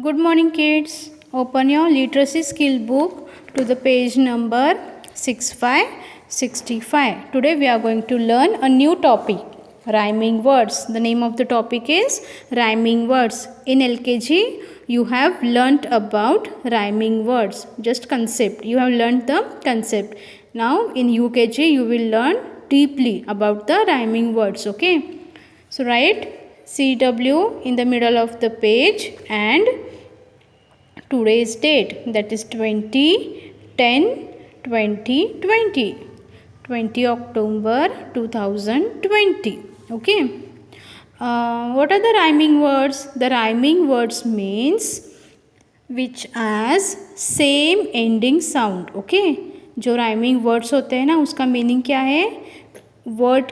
Good morning, kids. Open your literacy skill book to the page number 6565. Today we are going to learn a new topic, rhyming words. The name of the topic is rhyming words. In LKG, you have learnt about rhyming words, just concept. You have learnt the concept. Now in UKG, you will learn deeply about the rhyming words. Okay. So write CW in the middle of the page and today's date, that is 20/10/2020, 20 October 2020. Okay. What are the rhyming words? The rhyming words means which has same ending sound. Okay. जो rhyming words होते हैं ना, उसका meaning क्या है? Word,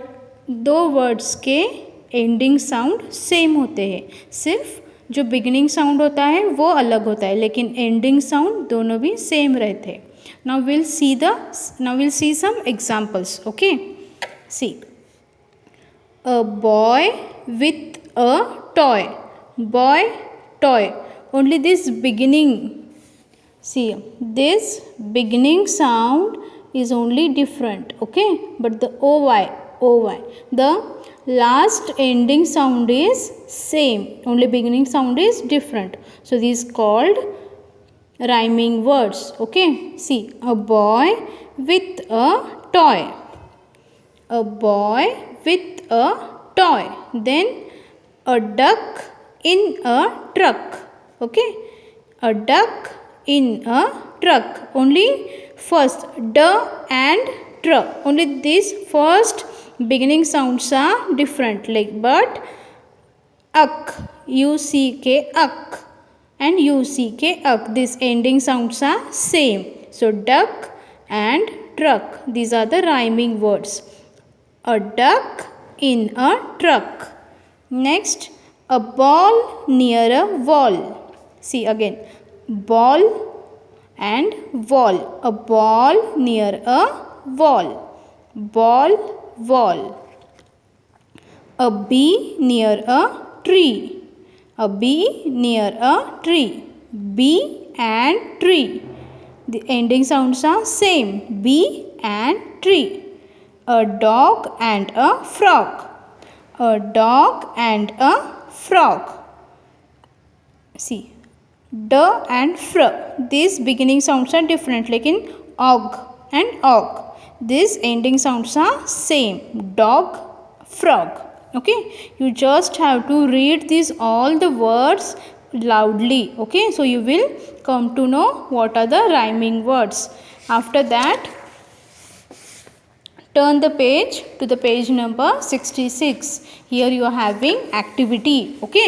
दो words के ending sound same होते हैं, सिर्फ जो बिगिनिंग साउंड होता है वो अलग होता है, लेकिन एंडिंग साउंड दोनों भी सेम रहते हैं. Now will see some examples. Okay, see a boy with a toy. Boy, toy. Only this beginning, see this beginning sound is only different. Okay, but the oy, the last ending sound is same, only beginning sound is different. So this is called rhyming words. Okay, see a boy with a toy. A boy with a toy. Then a duck in a truck. Okay, a duck in a truck. Only first d and tr, only this first beginning sounds are different, like but uck, uck, uck and uck, uck, this ending sounds are same. So duck and truck, these are the rhyming words. A duck in a truck. Next, a ball near a wall. See again, ball and wall. A ball near a wall. Ball, wall. A bee near a tree. A bee near a tree. Bee and tree, the ending sounds are same. Bee and tree. A dog and a frog. A dog and a frog. See, d and fr, these beginning sounds are different, like in og and og. These ending sounds are same. Dog, frog. Okay, you just have to read these all the words loudly. Okay, so you will come to know what are the rhyming words. After that, turn the page to the page number 66. Here you are having activity. Okay,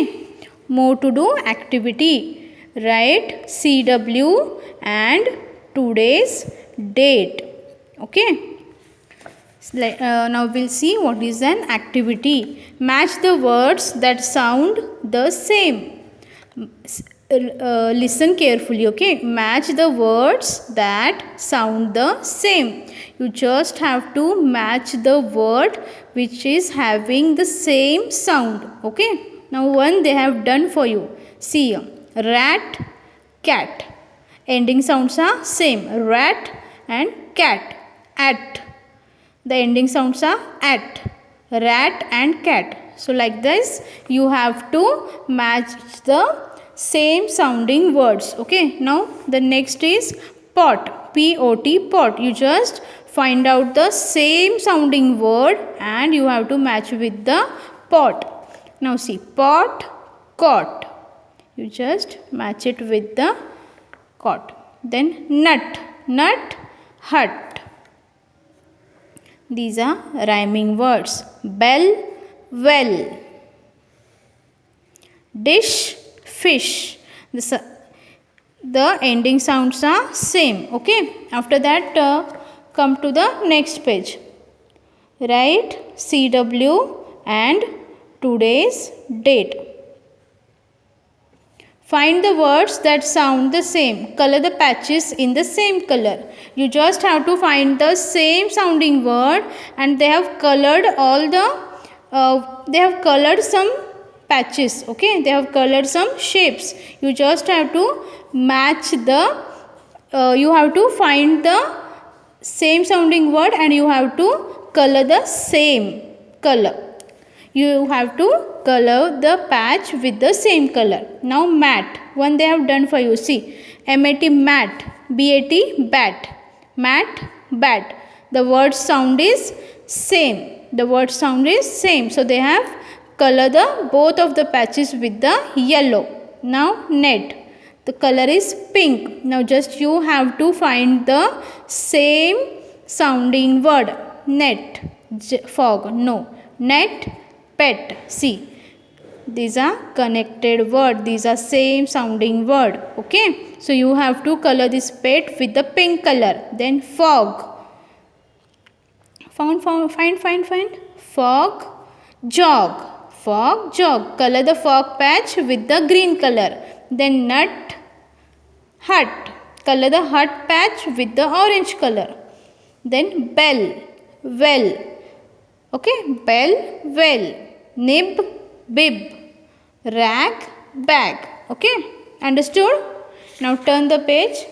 more to do activity. Write CW and today's date. Okay, now we'll see what is an activity. Match the words that sound the same. Listen carefully. Okay, match the words that sound the same. You just have to match the word which is having the same sound. Okay, now one they have done for you. See, rat, cat, ending sounds are same. Rat and cat. At, the ending sounds are at. Rat and cat. So like this you have to match the same sounding words. Okay, now the next is pot. P-O-T, pot. You just find out the same sounding word and you have to match with the pot. Now see, pot, cot. You just match it with the cot. Then nut, nut, hut. These are rhyming words. Bell, well. Dish, fish. The ending sounds are same. Okay, after that come to the next page. Write CW and today's date. Find the words that sound the same. Color the patches in the same color. You just have to find the same sounding word and they have colored all the they have colored some patches. Okay, they have colored some shapes. You just have to match the you have to find the same sounding word and you have to color the same color. You have to color the patch with the same color. Now mat, one they have done for you. See, MAT mat, BAT bat, mat bat. The word sound is same. The word sound is same. So they have color the both of the patches with the yellow. Now net, the color is pink. Now just you have to find the same sounding word. Net, fog, no. Net, pet, see. These are connected word. These are same sounding word. Okay. So you have to color this pet with the pink color. Then fog. Find. Fog, jog. Fog, jog. Color the fog patch with the green color. Then nut, hut. Color the hut patch with the orange color. Then bell, well. Okay, bell, well. Nib, bib. Rag, bag. Okay, understood? Now turn the page.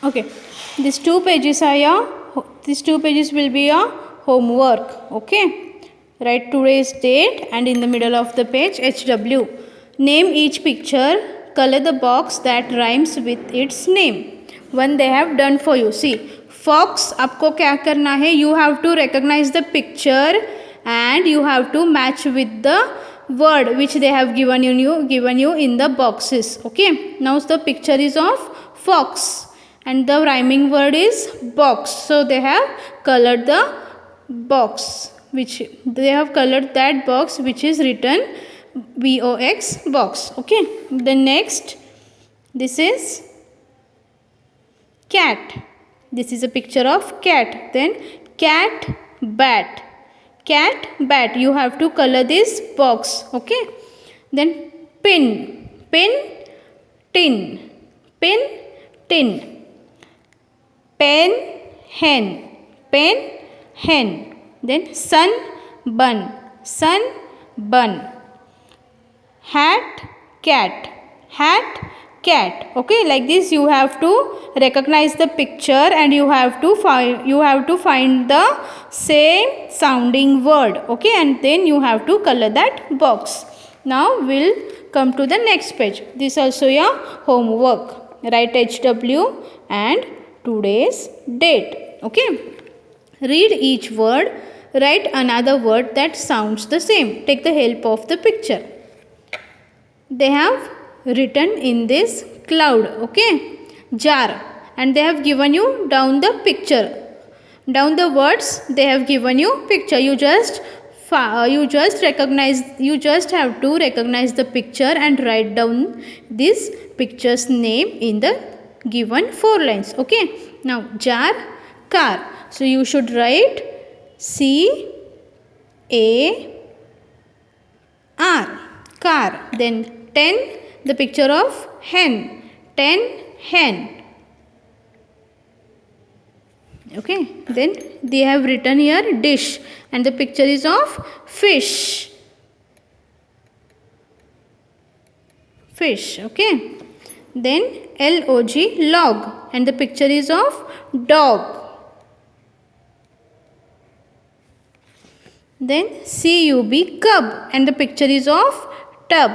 Okay, these two pages will be your homework. Okay, write today's date and in the middle of the page HW. Name each picture, color the box that rhymes with its name. One they have done for you. See, fox, आपको क्या करना है? You have to recognize the picture and you have to match with the word which they have given you in the boxes. Okay, now the picture is of fox and the rhyming word is box. So they have colored the box which they have colored that box which is written box box. Okay, the next, this is cat. This is a picture of cat. Then cat, bat. Cat, bat. You have to color this box. Okay, then pin, tin, tin. Pen, hen. Then sun, bun. Hat, cat. Okay, like this you have to recognize the picture and you have to find the same sounding word. Okay, and then you have to color that box. Now we'll come to the next page. This also your homework. Write HW and today's date. Okay, read each word, write another word that sounds the same. Take the help of the picture. They have written in this cloud. Okay, jar, and they have given you down the picture, down the words they have given you picture. You just have to recognize the picture and write down this picture's name in the given 4 lines. Okay, now jar, car. So you should write CAR, car. Then 10, the picture of hen, 10, hen. Okay, then they have written here dish and the picture is of fish. Okay, then LOG, log, and the picture is of dog. Then CUB, cub, and the picture is of tub.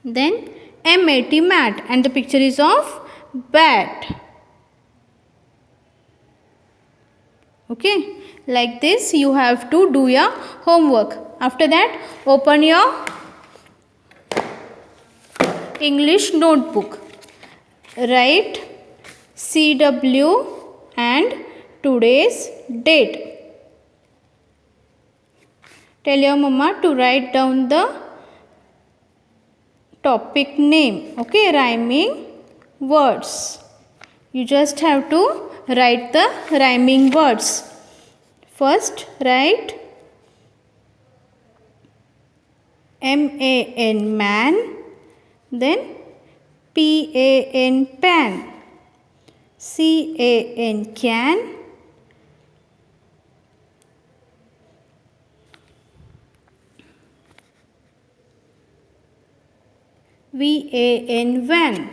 Then MAT, mat, and the picture is of bat. Okay, like this you have to do your homework. After that, open your English notebook. Write CW and today's date. Tell your mama to write down the topic name. Okay, rhyming words. You just have to write the rhyming words. First, write MAN, then PAN, pan. C-A-N, can. V-A-N, van.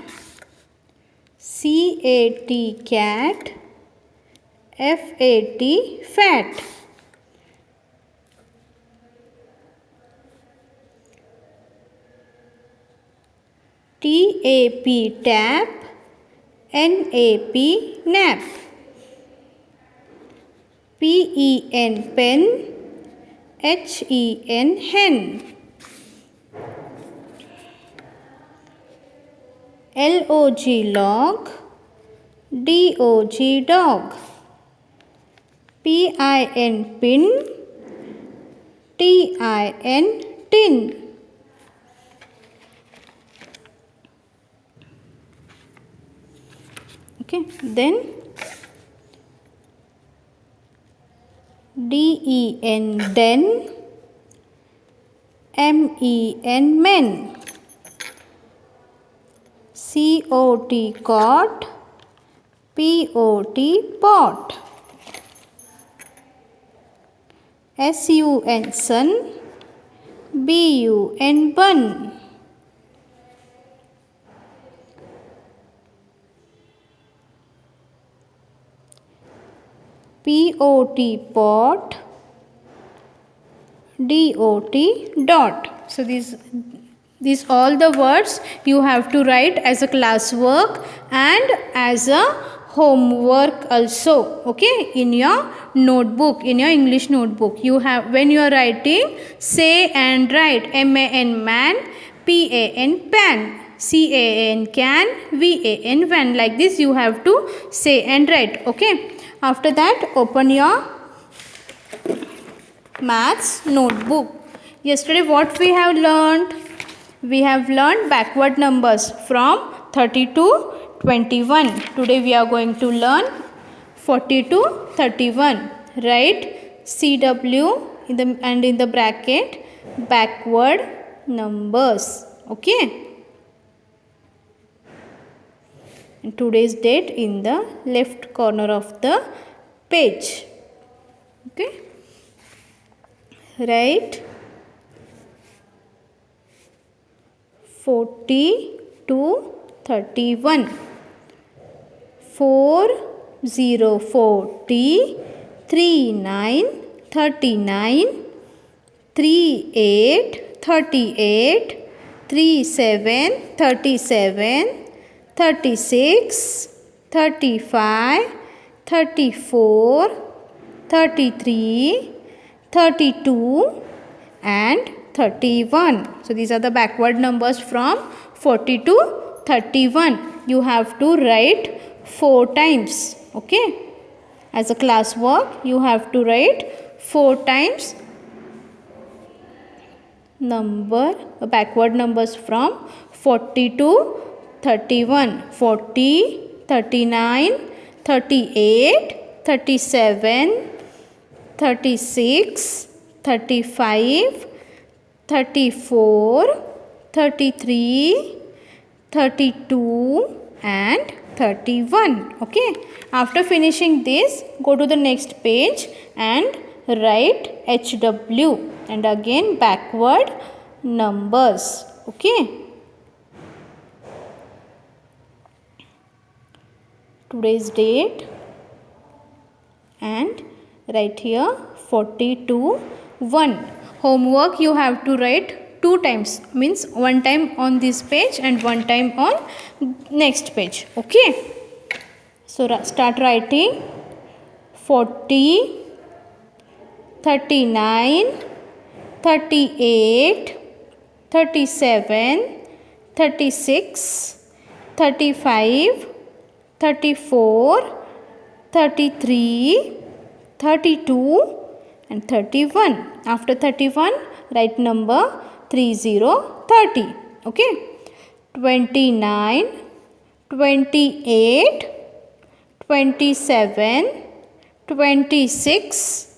C-A-T, cat. F-A-T, fat. T-A-P, tap. N-A-P, nap. P-E-N, pen. H-E-N, hen. L-O-G, log. D-O-G, dog. P-I-N, pin. T-I-N, tin. Okay, then D-E-N, den. M-E-N, men. C-O-T, cot. P-O-T, pot. S-U-N, sun. B-U-N, bun. P-O-T, pot. D-O-T, dot. So these all the words you have to write as a classwork and as a homework also, okay, in your notebook, in your English notebook. You have, when you are writing, say and write. M-A-N, man. P-A-N, pan. C-A-N, can. V-A-N, van. Like this you have to say and write, okay. After that, open your maths notebook. Yesterday what we have learned? We have learned backward numbers from 30 to 21. Today we are going to learn 40 to 31. Write CW in the bracket backward numbers, okay. And today's date in the left corner of the page, okay. Write 40 to 31. 4 0 40, 3 9 39, 3 8 38, 3 7 37, 36, 35, 34, 33, 32 and 31. So these are the backward numbers from 40 to 31. You have to write 4 times, okay. As a class work you have to write 4 times backward numbers from 40 to 31. 40, 39, 38, 37, 36, 35, 34, 33, 32 and 31, okay. After finishing this, go to the next page and write HW and again backward numbers, okay. Today's date and write here 40 to 1. Homework you have to write 2 times, means 1 time on this page and 1 time on next page, okay. So start writing 40, 39, 38, 37, 36, 35, 34, 33, 32 and 31. After 31, write number 30, 30. Okay. 29, 28, 27, 26,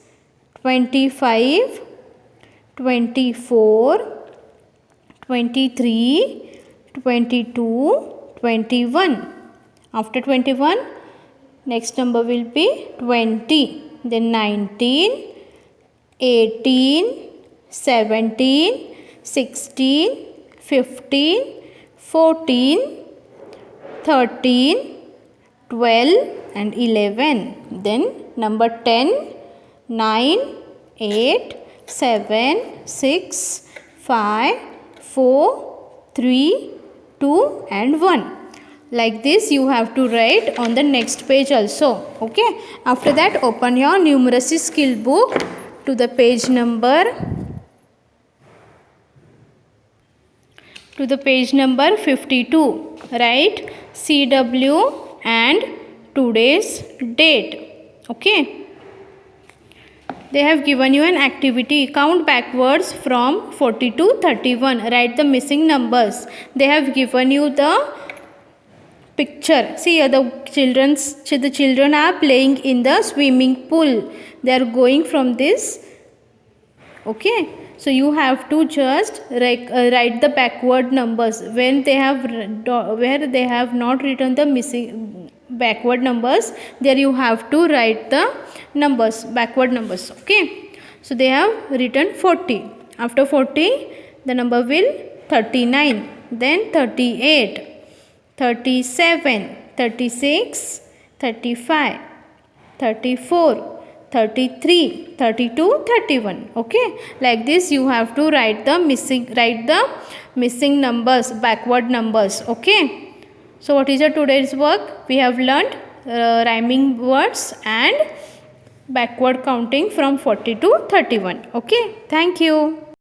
25, 24, 23, 22, 21. After 21, Next number will be 20. Then 19, 18, 17, 16, 15, 14, 13, 12 and 11. Then number 10, 9, 8, 7, 6, 5, 4, 3, 2 and 1. Like this you have to write on the next page also. Okay. After that open your numeracy skill book to the page number 52. Write CW and today's date. Okay. They have given you an activity. Count backwards from 40 to 31. Write the missing numbers. They have given you the picture. See here the children are playing in the swimming pool. They are going from this. Okay. So you have to just write the backward numbers. When they have where they have not written the missing backward numbers, there you have to write the numbers, backward numbers. Okay. So they have written 40. After 40 the number will 39, then 38, 37, 36, 35, 34, 33, 32, 31. Okay. Like this you have to write the missing numbers, backward numbers. Okay. So what is your today's work? We have learned rhyming words and backward counting from 40 to 31. Okay. Thank you.